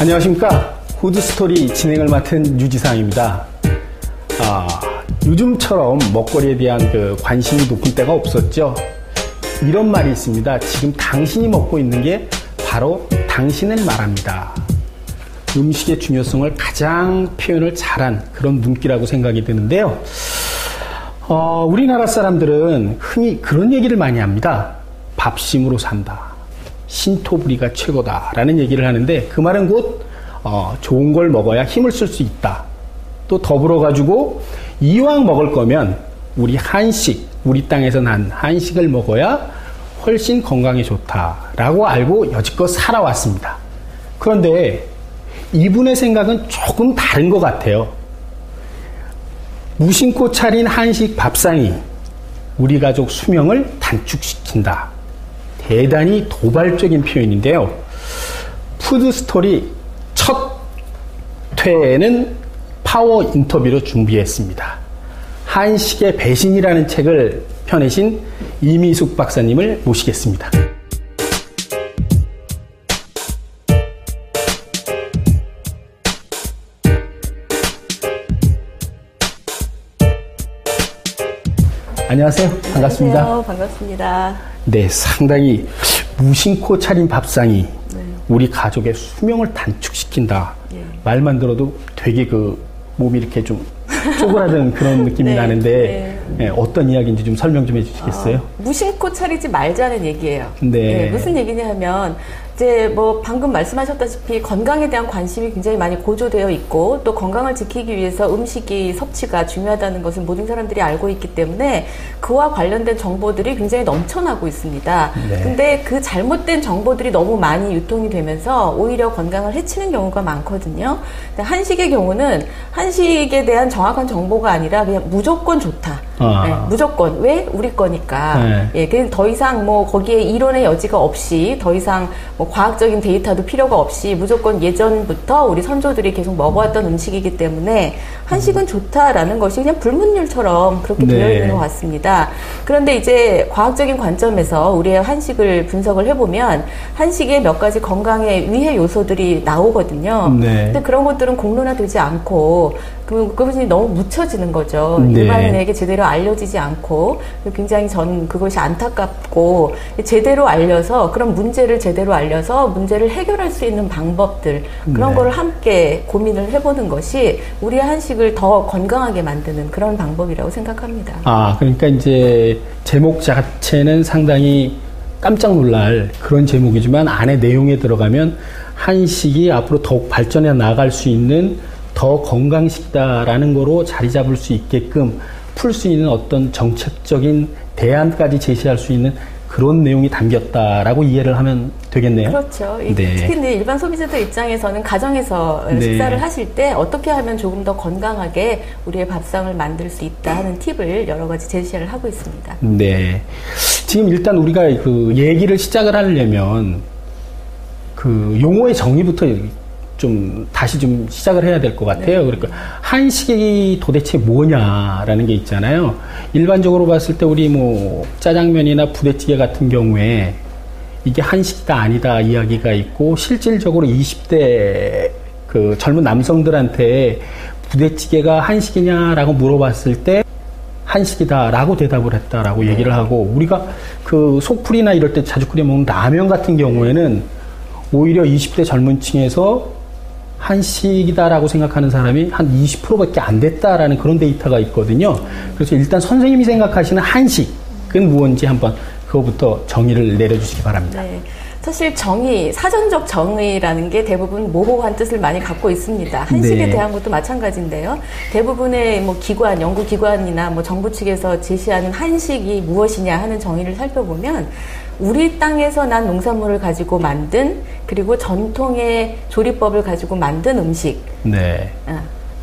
안녕하십니까. 푸드스토리 진행을 맡은 유지상입니다. 요즘처럼 먹거리에 대한 관심이 높은 때가 없었죠. 이런 말이 있습니다. 지금 당신이 먹고 있는 게 바로 당신을 말합니다. 음식의 중요성을 가장 표현을 잘한 그런 눈기라고 생각이 드는데요. 우리나라 사람들은 흔히 그런 얘기를 많이 합니다. 밥심으로 산다. 신토부리가 최고다라는 얘기를 하는데, 그 말은 곧 좋은 걸 먹어야 힘을 쓸 수 있다. 또 더불어 가지고 이왕 먹을 거면 우리 한식, 우리 땅에서 난 한식을 먹어야 훨씬 건강에 좋다라고 알고 여지껏 살아왔습니다. 그런데 이분의 생각은 조금 다른 것 같아요. 무심코 차린 한식 밥상이 우리 가족 수명을 단축시킨다. 대단히 도발적인 표현인데요. 푸드스토리 첫 회에는 파워 인터뷰로 준비했습니다. 한식의 배신이라는 책을 펴내신 이미숙 박사님을 모시겠습니다. 안녕하세요. 반갑습니다. 안녕하세요. 반갑습니다. 네, 상당히 무심코 차린 밥상이 우리 가족의 수명을 단축시킨다. 말만 들어도 되게 몸이 이렇게 좀 쪼그라든 그런 느낌이 나는데 어떤 이야기인지 좀 설명 좀 해주시겠어요? 무심코 차리지 말자는 얘기예요. 네. 무슨 얘기냐 하면 이제 방금 말씀하셨다시피 건강에 대한 관심이 굉장히 많이 고조되어 있고, 또 건강을 지키기 위해서 음식이 섭취가 중요하다는 것을 모든 사람들이 알고 있기 때문에 그와 관련된 정보들이 굉장히 넘쳐나고 있습니다. 네. 근데 그 잘못된 정보들이 너무 많이 유통이 되면서 오히려 건강을 해치는 경우가 많거든요. 근데 한식의 경우는 한식에 대한 정확한 정보가 아니라 그냥 무조건 좋다. 무조건. 왜? 우리 거니까. 그냥 더 이상 거기에 이론의 여지가 없이, 더 이상 과학적인 데이터도 필요가 없이 무조건 예전부터 우리 선조들이 계속 먹어왔던 음식이기 때문에 한식은 좋다라는 것이 그냥 불문율처럼 그렇게 되어 있는 것 같습니다. 그런데 이제 과학적인 관점에서 우리의 한식을 분석을 해보면 한식에 몇 가지 건강에 위해 요소들이 나오거든요. 근데 그런 것들은 공론화되지 않고 그것이 너무 묻혀지는 거죠. 일반인에게 제대로 알려지지 않고, 굉장히 그것이 안타깝고, 제대로 알려서, 그런 문제를 제대로 알려서 문제를 해결할 수 있는 방법들, 그런 거를 함께 고민을 해보는 것이 우리의 한식을 더 건강하게 만드는 그런 방법이라고 생각합니다. 그러니까 이제 제목 자체는 상당히 깜짝 놀랄 그런 제목이지만, 안에 내용에 들어가면 한식이 앞으로 더욱 발전해 나갈 수 있는 더 건강식다라는 거로 자리 잡을 수 있게끔 풀 수 있는 어떤 정책적인 대안까지 제시할 수 있는 그런 내용이 담겼다라고 이해를 하면 되겠네요. 그렇죠. 특히 일반 소비자들 입장에서는 가정에서 식사를 하실 때 어떻게 하면 조금 더 건강하게 우리의 밥상을 만들 수 있다 하는 팁을 여러 가지 제시를 하고 있습니다. 네. 지금 일단 우리가 얘기를 시작을 하려면 용어의 정의부터 다시 시작을 해야 될 것 같아요. 그러니까 한식이 도대체 뭐냐라는 게 있잖아요. 일반적으로 봤을 때 우리 짜장면이나 부대찌개 같은 경우에 이게 한식이다 아니다 이야기가 있고, 실질적으로 20대 젊은 남성들한테 부대찌개가 한식이냐라고 물어봤을 때 한식이다라고 대답을 했다라고 얘기를 하고, 우리가 속풀이나 이럴 때 자주 끓여 먹는 라면 같은 경우에는 오히려 20대 젊은 층에서 한식이다라고 생각하는 사람이 한 20%밖에 안 됐다라는 그런 데이터가 있거든요. 그래서 일단 선생님이 생각하시는 한식은 무엇인지 한번 그거부터 정의를 내려주시기 바랍니다. 네. 사실 사전적 정의라는 게 대부분 모호한 뜻을 많이 갖고 있습니다. 한식에 대한 것도 마찬가지인데요. 대부분의 기관, 연구기관이나 정부 측에서 제시하는 한식이 무엇이냐 하는 정의를 살펴보면, 우리 땅에서 난 농산물을 가지고 만든, 그리고 전통의 조리법을 가지고 만든 음식.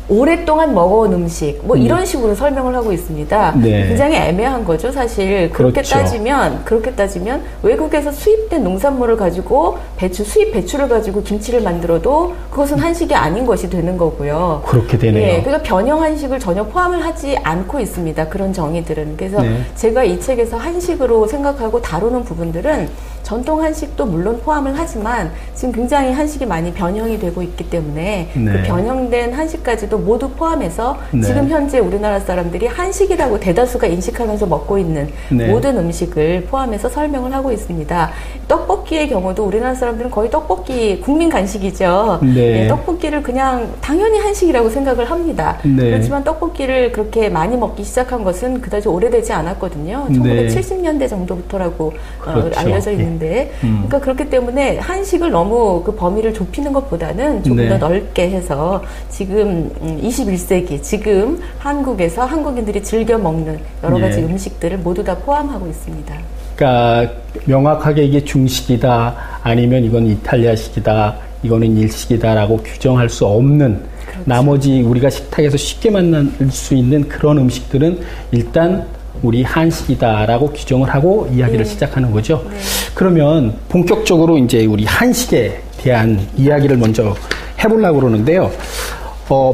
오랫동안 먹어온 음식, 이런 식으로 설명을 하고 있습니다. 굉장히 애매한 거죠, 사실. 그렇게 따지면 외국에서 수입된 농산물을 가지고 수입 배추를 가지고 김치를 만들어도 그것은 한식이 아닌 것이 되는 거고요. 그렇게 되네요. 그러니까 변형 한식을 전혀 포함을 하지 않고 있습니다. 그런 정의들은. 그래서 제가 이 책에서 한식으로 생각하고 다루는 부분들은 전통 한식도 물론 포함을 하지만 지금 굉장히 한식이 많이 변형이 되고 있기 때문에 네. 그 변형된 한식까지도 모두 포함해서 네. 지금 현재 우리나라 사람들이 한식이라고 대다수가 인식하면서 먹고 있는 네. 모든 음식을 포함해서 설명을 하고 있습니다. 떡볶이의 경우도 우리나라 사람들은 거의 떡볶이 국민 간식이죠. 네. 네, 떡볶이를 그냥 당연히 한식이라고 생각을 합니다. 네. 그렇지만 떡볶이를 그렇게 많이 먹기 시작한 것은 그다지 오래되지 않았거든요. 네. 1970년대 정도부터라고 그렇죠. 알려져 있는데, 그러니까 그렇기 때문에 한식을 너무 그 범위를 좁히는 것보다는 조금 네. 더 넓게 해서 지금 21세기 지금 한국에서 한국인들이 즐겨 먹는 여러 가지 네. 음식들을 모두 다 포함하고 있습니다. 그러니까 명확하게 이게 중식이다 아니면 이건 이탈리아식이다 이거는 일식이다라고 규정할 수 없는 그렇죠. 나머지 우리가 식탁에서 쉽게 만날 수 있는 그런 음식들은 일단 우리 한식이다라고 규정을 하고 이야기를 네. 시작하는 거죠. 네. 그러면 본격적으로 이제 우리 한식에 대한 이야기를 먼저 해보려고 그러는데요.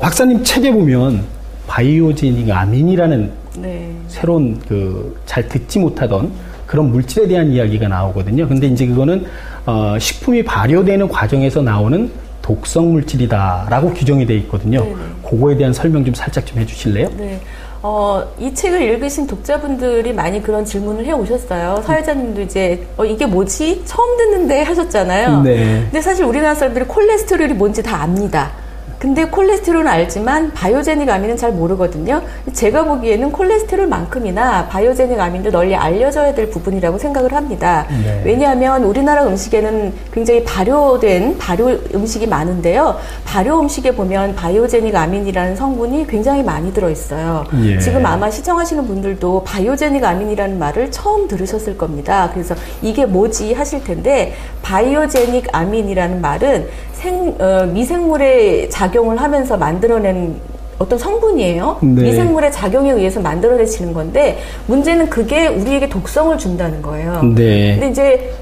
박사님 책에 보면 바이오제닉 아민이라는 네. 새로운 잘 듣지 못하던 그런 물질에 대한 이야기가 나오거든요. 근데 이제 그거는 식품이 발효되는 과정에서 나오는 독성 물질이다라고 규정이 되어 있거든요. 네네. 그거에 대한 설명 좀 살짝 좀 해주실래요? 네. 이 책을 읽으신 독자분들이 많이 그런 질문을 해 오셨어요. 사회자님도 이제, 이게 뭐지? 처음 듣는데 하셨잖아요. 네. 근데 사실 우리나라 사람들이 콜레스테롤이 뭔지 다 압니다. 근데 콜레스테롤은 알지만 바이오제닉 아민은 잘 모르거든요. 제가 보기에는 콜레스테롤만큼이나 바이오제닉 아민도 널리 알려져야 될 부분이라고 생각을 합니다. 네. 왜냐하면 우리나라 음식에는 굉장히 발효된 발효 음식이 많은데요. 발효 음식에 보면 바이오제닉 아민이라는 성분이 굉장히 많이 들어있어요. 예. 지금 아마 시청하시는 분들도 바이오제닉 아민이라는 말을 처음 들으셨을 겁니다. 그래서 이게 뭐지 하실 텐데 바이오제닉 아민이라는 말은 미생물의 작용을 하면서 만들어낸 어떤 성분이에요. 네. 미생물의 작용에 의해서 만들어내지는 건데 문제는 그게 우리에게 독성을 준다는 거예요. 네. 근데 이제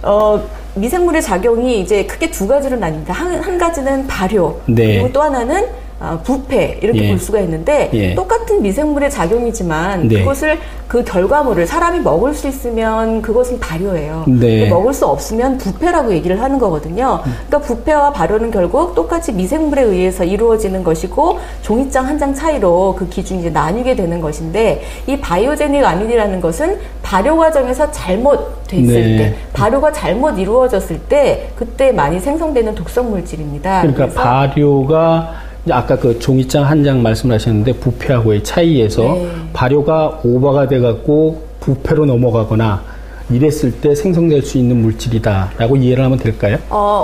미생물의 작용이 이제 크게 두 가지로 나뉩니다. 한 가지는 발효, 네. 그리고 또 하나는 부패 이렇게 예. 볼 수가 있는데 예. 똑같은 미생물의 작용이지만 네. 그것을 그 결과물을 사람이 먹을 수 있으면 그것은 발효예요. 네. 근데 먹을 수 없으면 부패라고 얘기를 하는 거거든요. 그러니까 부패와 발효는 결국 똑같이 미생물에 의해서 이루어지는 것이고 종이장 한 장 차이로 그 기준이 이제 나뉘게 되는 것인데 이 바이오제닉 아민이라는 것은 발효 과정에서 잘못돼 있을 네. 때 발효가 잘못 이루어졌을 때 그때 많이 생성되는 독성 물질입니다. 그러니까 그래서 발효가 아까 그 종이장 한 장 말씀하셨는데 부패하고의 차이에서 네. 발효가 오버가 돼갖고 부패로 넘어가거나 이랬을 때 생성될 수 있는 물질이다라고 이해를 하면 될까요?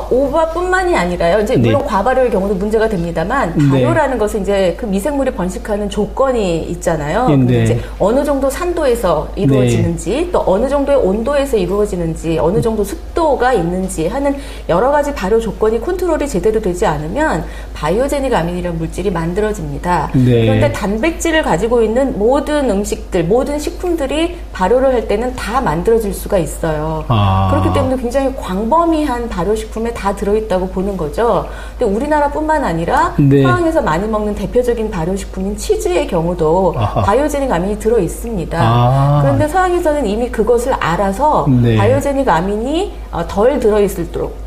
오버뿐만이 아니라요. 이제 물론 네. 과발효의 경우도 문제가 됩니다만 발효라는 것은 이제 그 미생물이 번식하는 조건이 있잖아요. 네. 근데 이제 어느 정도 산도에서 이루어지는지 또 어느 정도의 온도에서 이루어지는지 어느 정도 습도가 있는지 하는 여러 가지 발효 조건이 컨트롤이 제대로 되지 않으면 바이오제닉 아민이라는 물질이 만들어집니다. 네. 그런데 단백질을 가지고 있는 모든 음식들, 모든 식품들이 발효를 할 때는 다 만들어질 수가 있어요. 그렇기 때문에 굉장히 광범위한 발효식품에 다 들어있다고 보는 거죠. 근데 우리나라뿐만 아니라 네. 서양에서 많이 먹는 대표적인 발효식품인 치즈의 경우도 아하. 바이오제닉 아민이 들어있습니다. 그런데 서양에서는 이미 그것을 알아서 네. 바이오제닉 아민이 덜 들어있도록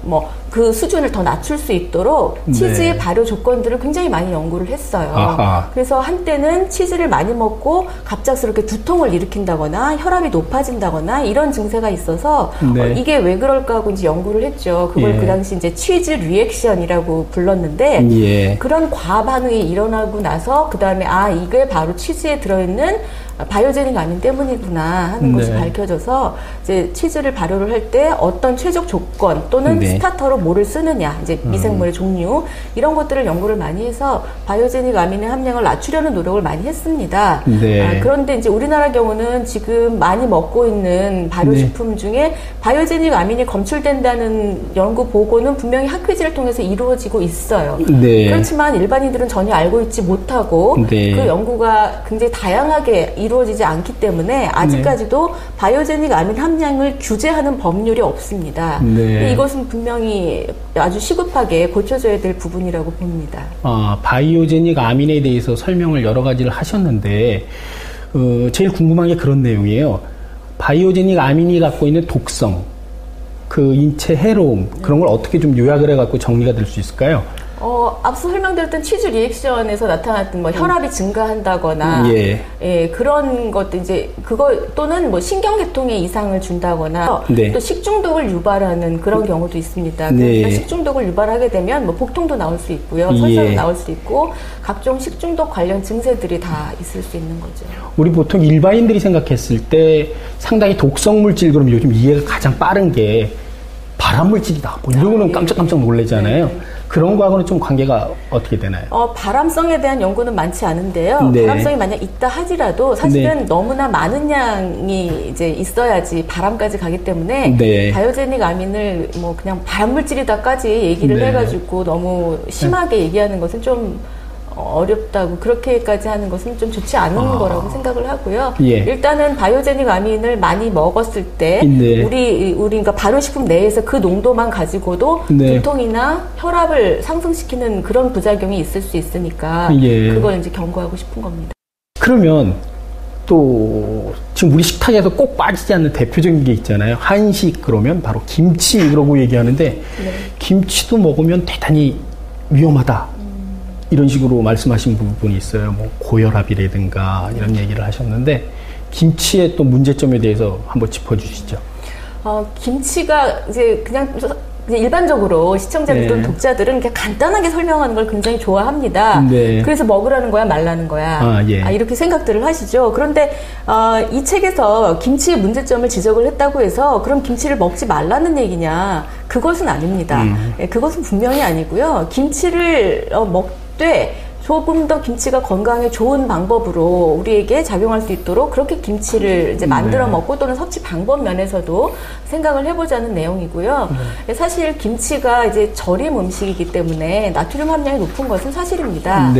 그 수준을 더 낮출 수 있도록 치즈의 네. 발효 조건들을 굉장히 많이 연구를 했어요. 아하. 그래서 한때는 치즈를 많이 먹고 갑작스럽게 두통을 일으킨다거나 혈압이 높아진다거나 이런 증세가 있어서 네. 이게 왜 그럴까 하고 이제 연구를 했죠. 그걸 예. 그 당시 이제 치즈 리액션이라고 불렀는데 예. 그런 과반응이 일어나고 나서 그 다음에 이게 바로 치즈에 들어있는 바이오제닉 아민 때문이구나 하는 것이 네. 밝혀져서 이제 치즈를 발효를 할 때 어떤 최적 조건 또는 네. 스타터로 뭐를 쓰느냐 이제 미생물의 종류 이런 것들을 연구를 많이 해서 바이오제닉 아민의 함량을 낮추려는 노력을 많이 했습니다. 네. 그런데 이제 우리나라 경우는 지금 많이 먹고 있는 발효식품 중에 바이오제닉 아민이 검출된다는 연구 보고는 분명히 학회지를 통해서 이루어지고 있어요. 네. 그렇지만 일반인들은 전혀 알고 있지 못하고 네. 그 연구가 굉장히 다양하게 이루어지지 않기 때문에 아직까지도 바이오제닉 아민 함량을 규제하는 법률이 없습니다. 네. 이것은 분명히 아주 시급하게 고쳐져야 될 부분이라고 봅니다. 바이오제닉 아민에 대해서 설명을 여러 가지를 하셨는데 제일 궁금한 게 그런 내용이에요. 바이오제닉 아민이 갖고 있는 독성 그 인체 해로움 그런 걸 어떻게 좀 요약을 해갖고 정리가 될 수 있을까요? 앞서 설명드렸던 치주 리액션에서 나타났던 뭐 혈압이 증가한다거나, 예, 그런 것도 이제 그거 또는 뭐 신경계통에 이상을 준다거나, 네. 또 식중독을 유발하는 그런 경우도 있습니다. 네. 그러니까 식중독을 유발하게 되면 뭐 복통도 나올 수 있고요, 설사도 나올 수 있고, 각종 식중독 관련 증세들이 다 있을 수 있는 거죠. 우리 보통 일반인들이 생각했을 때 상당히 독성 물질 그럼 요즘 이해가 가장 빠른 게 발암물질이다. 뭐 이런 거는 깜짝깜짝 놀라잖아요. 네. 그런 거하고는 좀 관계가 어떻게 되나요? 발암성에 대한 연구는 많지 않은데요. 네. 발암성이 만약 있다 하지라도 사실은 너무나 많은 양이 이제 있어야지 발암까지 가기 때문에 바이오제닉 아민을 뭐 그냥 발암물질이다까지 얘기를 해가지고 너무 심하게 얘기하는 것은 좀 어렵다고 그렇게까지 하는 것은 좀 좋지 않은 거라고 생각을 하고요. 일단은 바이오제닉 아민을 많이 먹었을 때 우리 그러니까 발효식품 내에서 그 농도만 가지고도 두통이나 혈압을 상승시키는 그런 부작용이 있을 수 있으니까 그걸 이제 경고하고 싶은 겁니다. 그러면 또 지금 우리 식탁에서 꼭 빠지지 않는 대표적인 게 있잖아요. 한식 그러면 바로 김치 그러고 얘기하는데 김치도 먹으면 대단히 위험하다. 이런 식으로 말씀하신 부분이 있어요. 뭐 고혈압이라든가 이런 얘기를 하셨는데 김치의 또 문제점에 대해서 한번 짚어주시죠. 김치가 이제 그냥 일반적으로 시청자들 또는 독자들은 그냥 간단하게 설명하는 걸 굉장히 좋아합니다. 그래서 먹으라는 거야 말라는 거야 이렇게 생각들을 하시죠. 그런데 이 책에서 김치의 문제점을 지적을 했다고 해서 그럼 김치를 먹지 말라는 얘기냐? 그것은 아닙니다. 그것은 분명히 아니고요. 김치를 먹되 조금 더 김치가 건강에 좋은 방법으로 우리에게 작용할 수 있도록 그렇게 김치를 이제 만들어 먹고 또는 섭취 방법 면에서도 생각을 해보자는 내용이고요. 사실 김치가 이제 절임 음식이기 때문에 나트륨 함량이 높은 것은 사실입니다.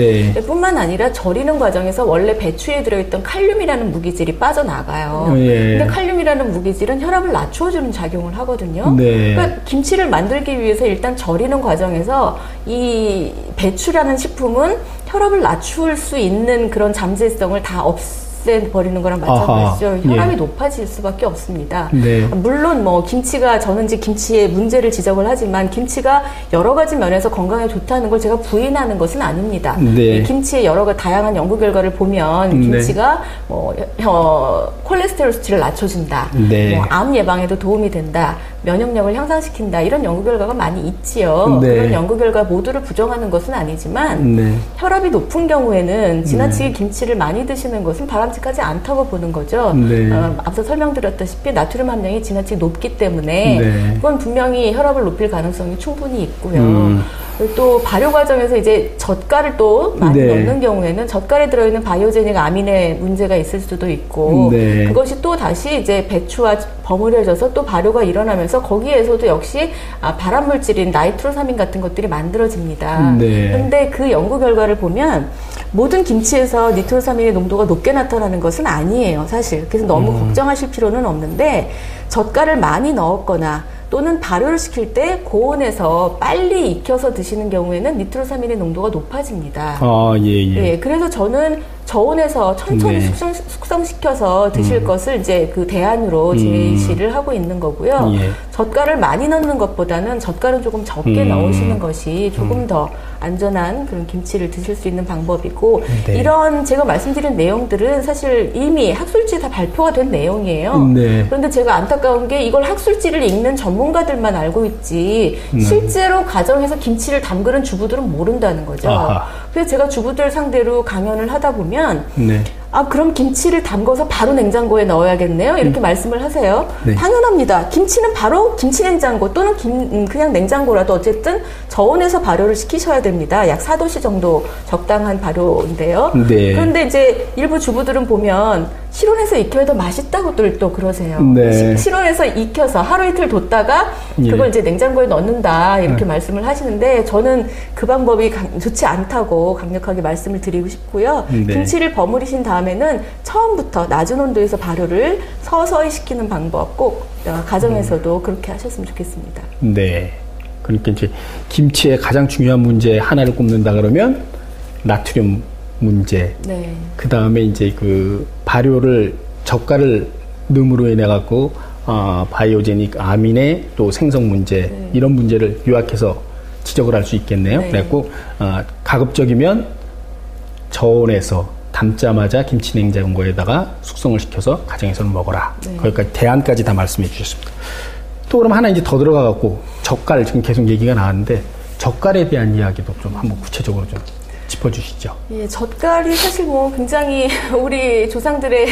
뿐만 아니라 절이는 과정에서 원래 배추에 들어있던 칼륨이라는 무기질이 빠져나가요. 근데 칼륨이라는 무기질은 혈압을 낮춰주는 작용을 하거든요. 그러니까 김치를 만들기 위해서 일단 절이는 과정에서 이 배추라는 식품은 혈압을 낮출 수 있는 그런 잠재성을 다 없애버리는 거랑 마찬가지죠. 혈압이 높아질 수밖에 없습니다. 물론 뭐 김치가 저는 이제 김치의 문제를 지적을 하지만 김치가 여러 가지 면에서 건강에 좋다는 걸 제가 부인하는 것은 아닙니다. 이 김치의 여러 가지 다양한 연구 결과를 보면 김치가 뭐 콜레스테롤 수치를 낮춰준다. 뭐 암 예방에도 도움이 된다. 면역력을 향상시킨다. 이런 연구 결과가 많이 있지요. 그런 연구 결과 모두를 부정하는 것은 아니지만 혈압이 높은 경우에는 지나치게 김치를 많이 드시는 것은 바람직하지 않다고 보는 거죠. 앞서 설명드렸다시피 나트륨 함량이 지나치게 높기 때문에 그건 분명히 혈압을 높일 가능성이 충분히 있고요. 또 발효 과정에서 이제 젓갈을 또 많이 넣는 경우에는 젓갈에 들어있는 바이오제닉 아민의 문제가 있을 수도 있고 그것이 또 다시 이제 배추와 버무려져서 또 발효가 일어나면서 거기에서도 역시 발암물질인 나이트로사민 같은 것들이 만들어집니다. 그런데 그 연구 결과를 보면 모든 김치에서 니트로사민의 농도가 높게 나타나는 것은 아니에요, 사실. 그래서 너무 걱정하실 필요는 없는데 젓갈을 많이 넣었거나 또는 발효를 시킬 때 고온에서 빨리 익혀서 드시는 경우에는 니트로사민의 농도가 높아집니다. 그래서 저는 저온에서 천천히 숙성시켜서 드실 것을 이제 그 대안으로 제시를 하고 있는 거고요. 젓갈을 많이 넣는 것보다는 젓갈은 조금 적게 넣으시는 것이 조금 더 안전한 그런 김치를 드실 수 있는 방법이고 이런 제가 말씀드린 내용들은 사실 이미 학술지에 다 발표가 된 내용이에요. 그런데 제가 안타까운 게 이걸 학술지를 읽는 전문가들만 알고 있지 실제로 가정에서 김치를 담그는 주부들은 모른다는 거죠. 그래서 제가 주부들 상대로 강연을 하다 보면 그럼 김치를 담궈서 바로 냉장고에 넣어야겠네요. 이렇게 말씀을 하세요. 당연합니다. 김치는 바로 김치냉장고 또는 그냥 냉장고라도 어쨌든 저온에서 발효를 시키셔야 됩니다. 약 4도씨 정도 적당한 발효인데요. 그런데 이제 일부 주부들은 보면 실온에서 익혀야 더 맛있다고들 또 그러세요. 실온에서 익혀서 하루 이틀 뒀다가 그걸 이제 냉장고에 넣는다 이렇게 말씀을 하시는데 저는 그 방법이 좋지 않다고 강력하게 말씀을 드리고 싶고요. 김치를 버무리신 다음에는 처음부터 낮은 온도에서 발효를 서서히 시키는 방법 꼭 가정에서도 그렇게 하셨으면 좋겠습니다. 그러니까 이제 김치의 가장 중요한 문제 하나를 꼽는다 그러면 나트륨 문제. 그 다음에 이제 그 발효를 젓갈을 넣음으로 인해 갖고 바이오제닉 아민의 또 생성 문제 이런 문제를 요약해서 지적을 할 수 있겠네요. 그래갖고 가급적이면 저온에서 담자마자 김치 냉장고에다가 숙성을 시켜서 가정에서는 먹어라. 거기까지 대안까지 다 말씀해 주셨습니다. 또 그럼 하나 이제 더 들어가갖고 젓갈 지금 계속 얘기가 나왔는데 젓갈에 대한 이야기도 좀 한번 구체적으로 좀 짚어주시죠. 예, 젓갈이 사실 뭐 굉장히 우리 조상들의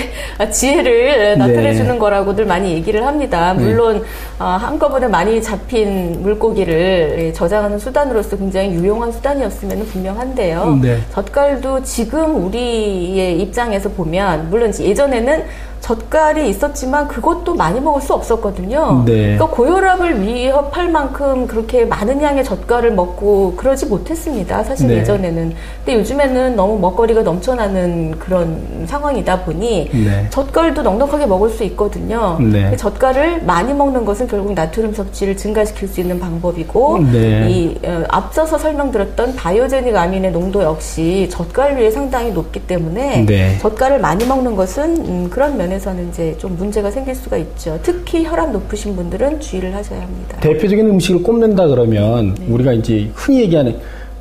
지혜를 나타내주는 거라고들 많이 얘기를 합니다. 물론 한꺼번에 많이 잡힌 물고기를 저장하는 수단으로서 굉장히 유용한 수단이었으면 분명한데요. 젓갈도 지금 우리의 입장에서 보면 물론 예전에는 젓갈이 있었지만 그것도 많이 먹을 수 없었거든요. 그러니까 고혈압을 위협할 만큼 그렇게 많은 양의 젓갈을 먹고 그러지 못했습니다. 사실 예전에는. 근데 요즘에는 너무 먹거리가 넘쳐나는 그런 상황이다 보니 젓갈도 넉넉하게 먹을 수 있거든요. 젓갈을 많이 먹는 것은 결국 나트륨 섭취를 증가시킬 수 있는 방법이고 이 앞서서 설명드렸던 바이오제닉 아민의 농도 역시 젓갈류에 상당히 높기 때문에 젓갈을 많이 먹는 것은 그런 면에서는 이제 좀 문제가 생길 수가 있죠. 특히 혈압 높으신 분들은 주의를 하셔야 합니다. 대표적인 음식을 꼽는다 그러면 우리가 이제 흔히 얘기하는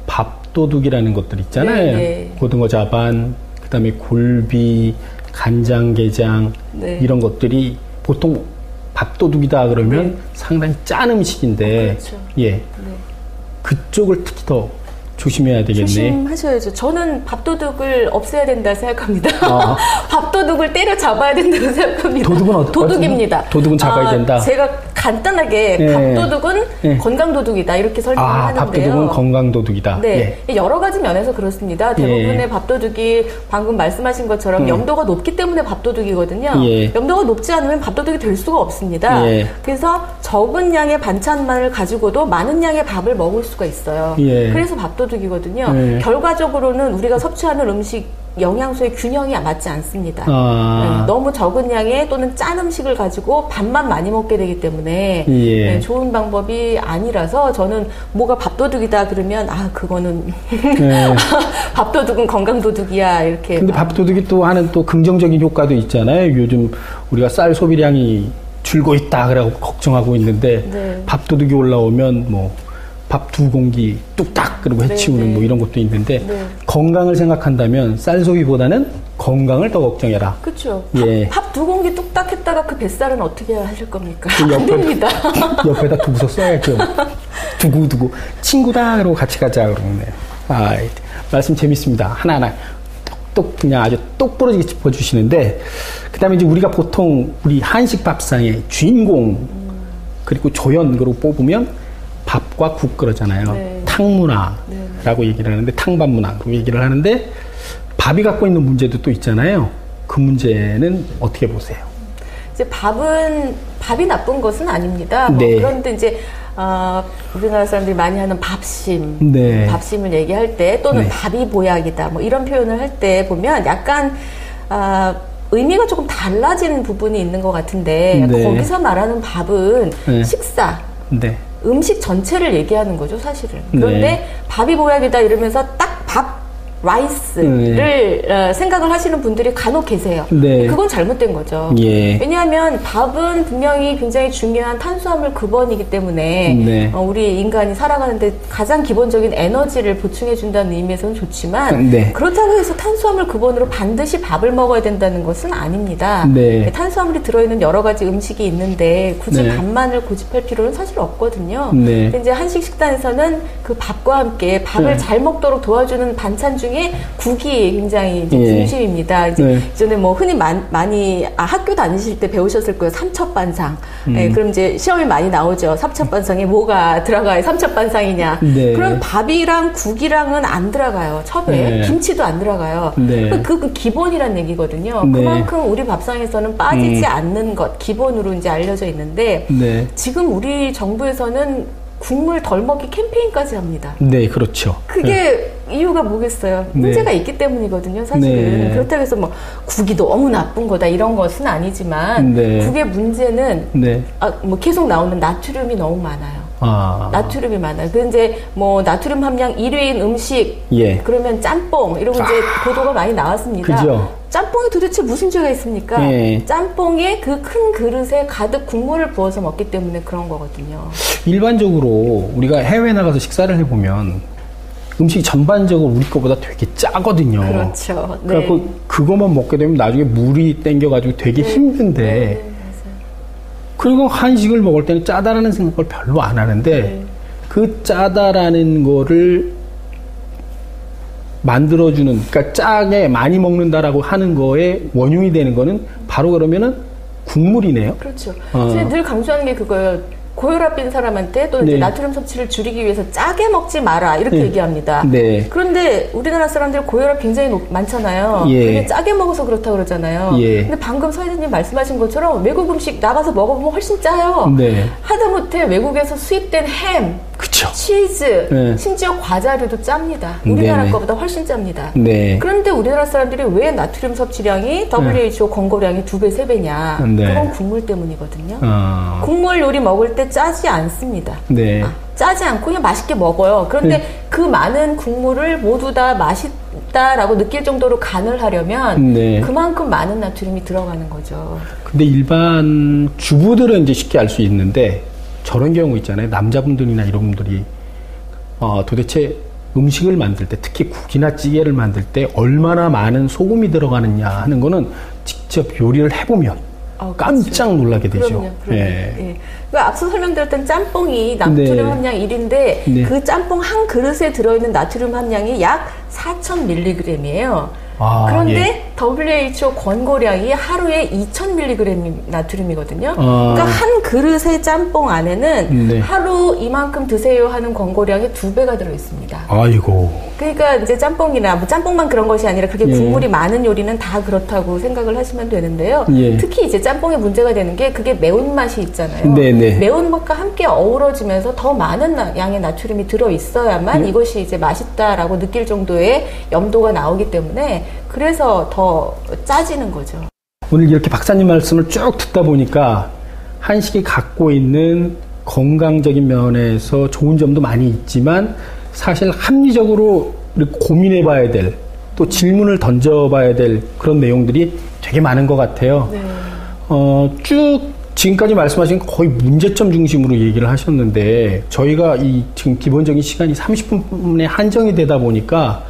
밥도둑이라는 것들 있잖아요. 고등어 자반, 그다음에 골비, 간장게장 이런 것들이 보통 밥도둑이다 그러면 상당히 짠 음식인데 그쪽을 특히 더 조심해야 되겠네. 조심하셔야죠. 저는 밥도둑을 없애야 된다 생각합니다. 밥도둑을 때려 잡아야 된다고 생각합니다. 도둑은 도둑입니다. 도둑은 잡아야 된다. 제가 간단하게 밥도둑은 건강도둑이다 이렇게 설명을 하는데요. 밥도둑은 건강도둑이다. 여러 가지 면에서 그렇습니다. 대부분의 밥도둑이 방금 말씀하신 것처럼 염도가 높기 때문에 밥도둑이거든요. 염도가 높지 않으면 밥도둑이 될 수가 없습니다. 그래서 적은 양의 반찬만을 가지고도 많은 양의 밥을 먹을 수가 있어요. 그래서 밥도둑이거든요. 결과적으로는 우리가 섭취하는 음식 영양소의 균형이 맞지 않습니다. 너무 적은 양의 또는 짠 음식을 가지고 밥만 많이 먹게 되기 때문에 좋은 방법이 아니라서 저는 뭐가 밥도둑이다 그러면 그거는 밥도둑은 건강도둑이야 이렇게. 근데 밥도둑이 또 하는 또 긍정적인 효과도 있잖아요. 요즘 우리가 쌀 소비량이 줄고 있다 그러고 걱정하고 있는데 밥도둑이 올라오면 뭐 밥 2공기 뚝딱 그리고 해치우는 뭐 이런 것도 있는데 건강을 생각한다면 쌀 소비보다는 건강을 더 걱정해라. 그렇죠. 밥 2공기 뚝딱 했다가 그 뱃살은 어떻게 하실 겁니까? 안 됩니다. 옆에다 두고서 써야죠. 두고 친구다 그러고 같이 가자 그러네. 말씀 재밌습니다. 하나하나 똑똑 그냥 아주 똑부러지게 짚어주시는데 그다음에 이제 우리가 보통 우리 한식 밥상의 주인공 그리고 조연으로 뽑으면 밥과 국 그러잖아요. 탕문화라고 얘기를 하는데 탕밥 문화로 얘기를 하는데 밥이 갖고 있는 문제도 또 있잖아요. 그 문제는 어떻게 보세요? 이제 밥이 나쁜 것은 아닙니다. 그런데 이제 우리나라 사람들이 많이 하는 밥심, 밥심을 얘기할 때 또는 밥이 보약이다 뭐 이런 표현을 할 때 보면 약간 의미가 조금 달라진 부분이 있는 것 같은데 거기서 말하는 밥은 식사. 음식 전체를 얘기하는 거죠, 사실은. 그런데 밥이 보약이다 이러면서 딱 밥, 라이스를 생각을 하시는 분들이 간혹 계세요. 그건 잘못된 거죠. 왜냐하면 밥은 분명히 굉장히 중요한 탄수화물 근원이기 때문에 우리 인간이 살아가는데 가장 기본적인 에너지를 보충해준다는 의미에서는 좋지만 그렇다고 해서 탄수화물 근원으로 반드시 밥을 먹어야 된다는 것은 아닙니다. 탄수화물이 들어있는 여러 가지 음식이 있는데 굳이 밥만을 고집할 필요는 사실 없거든요. 근데 이제 한식 식단에서는 그 밥과 함께 밥을 잘 먹도록 도와주는 반찬 중에 국이 굉장히 이제 중심입니다. 이전에 뭐 흔히 많이 학교 다니실 때 배우셨을 거예요. 삼첩반상. 그럼 이제 시험에 많이 나오죠. 삼첩반상에 뭐가 들어가요? 삼첩반상이냐? 그럼 밥이랑 국이랑은 안 들어가요. 첩에 김치도 안 들어가요. 그 기본이란 얘기거든요. 그만큼 우리 밥상에서는 빠지지 않는 것 기본으로 이제 알려져 있는데 지금 우리 정부에서는 국물 덜 먹기 캠페인까지 합니다. 그렇죠. 그게 이유가 뭐겠어요? 문제가 있기 때문이거든요, 사실은. 그렇다고 해서 뭐 국이 너무 나쁜 거다 이런 것은 아니지만 국의 문제는 뭐 계속 나오는 나트륨이 너무 많아요. 나트륨이 많아요. 그 이제 뭐 나트륨 함량 1위인 음식, 예. 그러면 짬뽕 이런 거 이제 보도가 많이 나왔습니다. 그죠? 짬뽕이 도대체 무슨 죄가 있습니까? 예. 짬뽕에 그 큰 그릇에 가득 국물을 부어서 먹기 때문에 그런 거거든요. 일반적으로 우리가 해외 나가서 식사를 해보면 음식이 전반적으로 우리 거보다 되게 짜거든요. 그렇죠. 네. 그래서 그거만 먹게 되면 나중에 물이 땡겨가지고 되게 힘든데, 맞아요. 그리고 한식을 먹을 때는 짜다라는 생각을 별로 안 하는데, 그 짜다라는 거를 만들어주는, 그러니까 짜게 많이 먹는다라고 하는 거에 원흉이 되는 거는 바로 그러면은 국물이네요. 그렇죠. 제가 늘 강조하는 게 그거예요. 고혈압인 사람한테 또 이제 네. 나트륨 섭취를 줄이기 위해서 짜게 먹지 마라 이렇게 네. 얘기합니다. 네. 그런데 우리나라 사람들 고혈압 굉장히 많잖아요. 예. 그게 짜게 먹어서 그렇다고 그러잖아요. 예. 근데 방금 서희진님 말씀하신 것처럼 외국 음식 나가서 먹어보면 훨씬 짜요. 네. 하다못해 외국에서 수입된 햄, 그쵸. 치즈, 네. 심지어 과자류도 짭니다. 우리나라 네네. 거보다 훨씬 짭니다. 네. 그런데 우리나라 사람들이 왜 나트륨 섭취량이 WHO 권고량이 2배, 3배냐? 네. 그건 국물 때문이거든요. 어. 국물 요리 먹을 때 짜지 않습니다. 네. 짜지 않고 그냥 맛있게 먹어요. 그런데 네. 그 많은 국물을 모두 다 맛있다라고 느낄 정도로 간을 하려면 네. 그만큼 많은 나트륨이 들어가는 거죠. 근데 일반 주부들은 이제 쉽게 알 수 있는데 저런 경우 있잖아요. 남자분들이나 이런 분들이 도대체 음식을 만들 때, 특히 국이나 찌개를 만들 때 얼마나 많은 소금이 들어가느냐 하는 거는 직접 요리를 해보면 깜짝 놀라게 되죠. 그럼요. 예. 예. 그러니까 앞서 설명드렸던 짬뽕이 나트륨 네. 함량 1인데 네. 그 짬뽕 한 그릇에 들어있는 나트륨 함량이 약 4,000mg이에요. 그런데 예. WHO 권고량이 하루에 2,000mg 나트륨이거든요. 그러니까 아. 한 그릇의 짬뽕 안에는 네. 하루 이만큼 드세요 하는 권고량이 2배가 들어있습니다. 아이고. 그러니까 이제 짬뽕이나 뭐 짬뽕만 그런 것이 아니라 그게 예. 국물이 많은 요리는 다 그렇다고 생각을 하시면 되는데요. 예. 특히 이제 짬뽕의 문제가 되는 게 그게 매운맛이 있잖아요. 네네. 매운맛과 함께 어우러지면서 더 많은 양의 나트륨이 들어 있어야만 이것이 이제 맛있다라고 느낄 정도의 염도가 나오기 때문에 그래서 더 짜지는 거죠. 오늘 이렇게 박사님 말씀을 쭉 듣다 보니까 한식이 갖고 있는 건강적인 면에서 좋은 점도 많이 있지만 사실 합리적으로 고민해 봐야 될, 또 질문을 던져 봐야 될 그런 내용들이 되게 많은 것 같아요. 네. 쭉 지금까지 말씀하신 거의 문제점 중심으로 얘기를 하셨는데 저희가 이 지금 기본적인 시간이 30분에 한정이 되다 보니까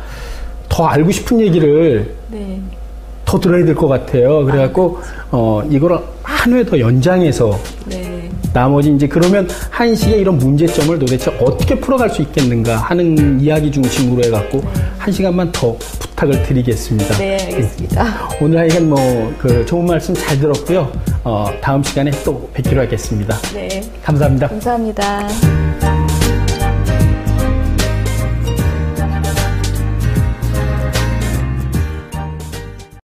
더 알고 싶은 얘기를 네. 더 들어야 될 것 같아요. 그래갖고 이거를 한 회 더 연장해서 네. 나머지 이제 그러면 한식의 이런 문제점을 도대체 어떻게 풀어갈 수 있겠는가 하는 이야기 중심으로 해갖고 한 시간만 더 부탁을 드리겠습니다. 네, 알겠습니다. 오늘 하여간 그 좋은 말씀 잘 들었고요. 다음 시간에 또 뵙기로 하겠습니다. 네. 감사합니다. 감사합니다.